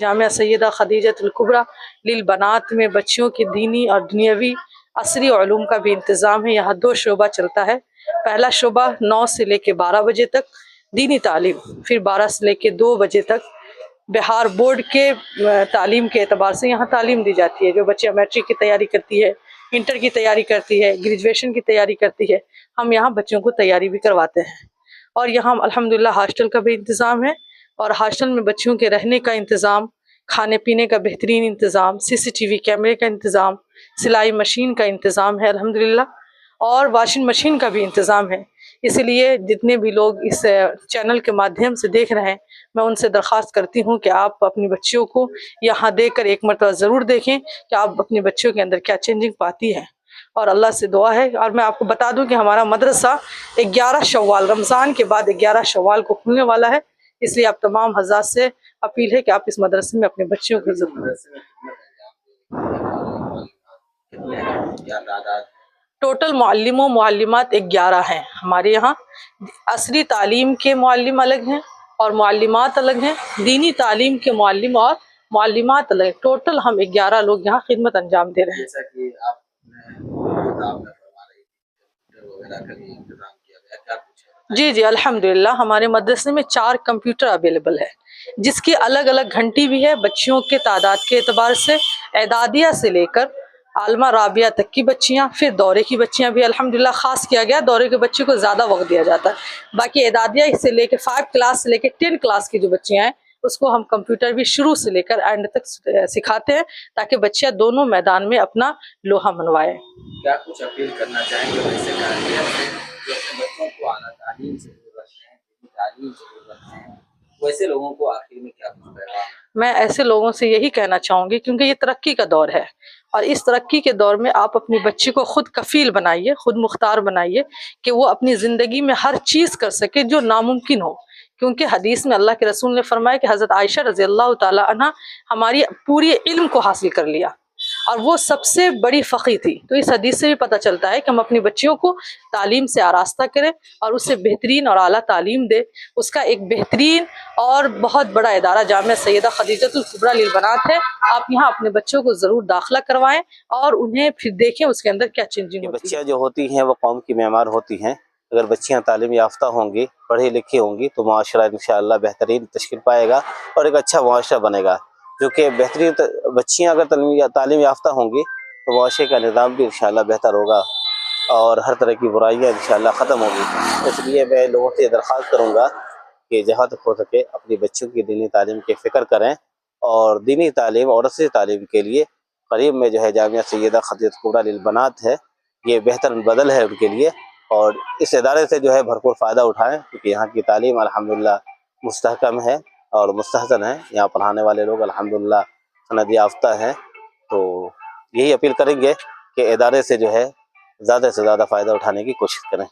जामिया सैयदा खदीजतुल कुबरा लिल बनात में बच्चियों की दीनी और दुनियावी असरी उलूम का भी इंतज़ाम है। यहाँ 2 शोबा चलता है। पहला शोबा 9 से लेकर 12 बजे तक दीनी तालीम, फिर 12 से लेकर 2 बजे तक बिहार बोर्ड के तालीम के एतबार से यहाँ तालीम दी जाती है। जो बच्चे मैट्रिक की तैयारी करती है, इंटर की तैयारी करती है, ग्रेजुएशन की तैयारी करती है, हम यहाँ बच्चों को तैयारी भी करवाते हैं। और यहाँ अल्हम्दुलिल्लाह हॉस्टल का भी इंतज़ाम है और हॉस्टल में बच्चियों के रहने का इंतज़ाम, खाने पीने का बेहतरीन इंतज़ाम, CCTV कैमरे का इंतज़ाम, सिलाई मशीन का इंतज़ाम है अल्हम्दुलिल्लाह, और वॉशिंग मशीन का भी इंतज़ाम है। इसलिए जितने भी लोग इस चैनल के माध्यम से देख रहे हैं, मैं उनसे दरख्वास्त करती हूँ कि आप अपनी बच्चियों को यहाँ देकर एक मरतबा ज़रूर देखें कि आप अपनी बच्चियों के अंदर क्या चेंजिंग पाती हैं। और अल्लाह से दुआ है। और मैं आपको बता दूं कि हमारा मदरसा 11 शव्वाल, रमज़ान के बाद 11 शव्वाल को खुलने वाला है। इसलिए आप तमाम हज़रात से अपील है कि आप इस मदरसे में अपने बच्चियों को ज़रूर। टोटल मुअल्लिम व मुअल्लिमात 11 हैं हमारे यहाँ। असरी तालीम के मुअल्लिम अलग हैं और मुअल्लिमात अलग हैं, दीनी तालीम के मुअल्लिम और मुअल्लिमात अलग। टोटल हम 11 लोग यहाँ खिदमत अंजाम दे रहे हैं। जैसा कि जी जी अल्हम्दुलिल्लाह, हमारे मदरसे में 4 कंप्यूटर अवेलेबल है, जिसकी अलग अलग घंटी भी है। बच्चियों के तादाद के एतबार से एदादिया से लेकर आलमा राबिया तक की बच्चियां, फिर दौरे की बच्चियां भी अल्हम्दुलिल्लाह ख़ास किया गया। दौरे के बच्चों को ज़्यादा वक्त दिया जाता है। बाकी एदादिया से लेकर 5 क्लास से लेकर 10 क्लास की जो बच्चियां हैं, उसको हम कंप्यूटर भी शुरू से लेकर एंड तक सिखाते हैं, ताकि बच्चियां दोनों मैदान में अपना लोहा मनवाएं। क्या कुछ अपील करना चाहेंगे वैसे जो बच्चों को आला तालीम से दूर रखते हैं, तालीम से दूर रखते हैं, वैसे लोगों को आखिर में क्या कुछ पैगाम? मैं ऐसे लोगों से यही कहना चाहूँगी, क्योंकि ये तरक्की का दौर है और इस तरक्की के दौर में आप अपनी बच्ची को खुद कफ़ील बनाइए, खुद मुख्तार बनाइए कि वो अपनी ज़िंदगी में हर चीज़ कर सके जो नामुमकिन हो। क्योंकि हदीस में अल्लाह के रसूल ने फरमाया कि हज़रत आयशा रज़ी अल्लाह ताला अन्हा हमारी पूरी इल्म को हासिल कर लिया और वो सबसे बड़ी फ़क़ी थी। तो इस हदीस से भी पता चलता है कि हम अपनी बच्चियों को तालीम से आरास्ता करें और उससे बेहतरीन और आला तालीम दे। उसका एक बेहतरीन और बहुत बड़ा इदारा जामिया सैयदा खदीजतुल कुबरा लिल बनात है। आप यहाँ अपने बच्चों को ज़रूर दाखिला करवाएं और उन्हें फिर देखें उसके अंदर क्या चेंजिंग होती है। बच्चियाँ जो होती हैं वो कौम की मेमार होती हैं। अगर बच्चियाँ तालीम याफ्ता होंगी, पढ़ी लिखी होंगी, तो मुआशरा इंशाअल्लाह बेहतरीन तश्कील पाएगा और एक अच्छा मुआशरा बनेगा। जो कि बेहतरीन बच्चियाँ अगर तालीम याफ्ता होंगी तो मुआशरे का निज़ाम भी इंशाअल्लाह बेहतर होगा और हर तरह की बुराइयाँ इंशाअल्लाह ख़त्म होगी। इसलिए मैं लोगों से दरख्वास्त करूँगा कि जहाँ तक हो सके अपनी बच्चों की दीनी तालीम की फ़िक्र करें और दीनी तालीम और असली तालीम के लिए करीब में जो है जामिया सैयदा खदीजतुल कुबरा लिल बनात है, ये बेहतर बदल है उनके लिए और इस इदारे से जो है भरपूर फ़ायदा उठाएं, क्योंकि यहाँ की तालीम अल्हम्दुलिल्लाह मुस्तहकम है और मुस्तहसन है। यहाँ पढ़ाने वाले लोग अल्हम्दुलिल्लाह सनद याफ्ता हैं। तो यही अपील करेंगे कि इदारे से जो है ज़्यादा से ज़्यादा फ़ायदा उठाने की कोशिश करें।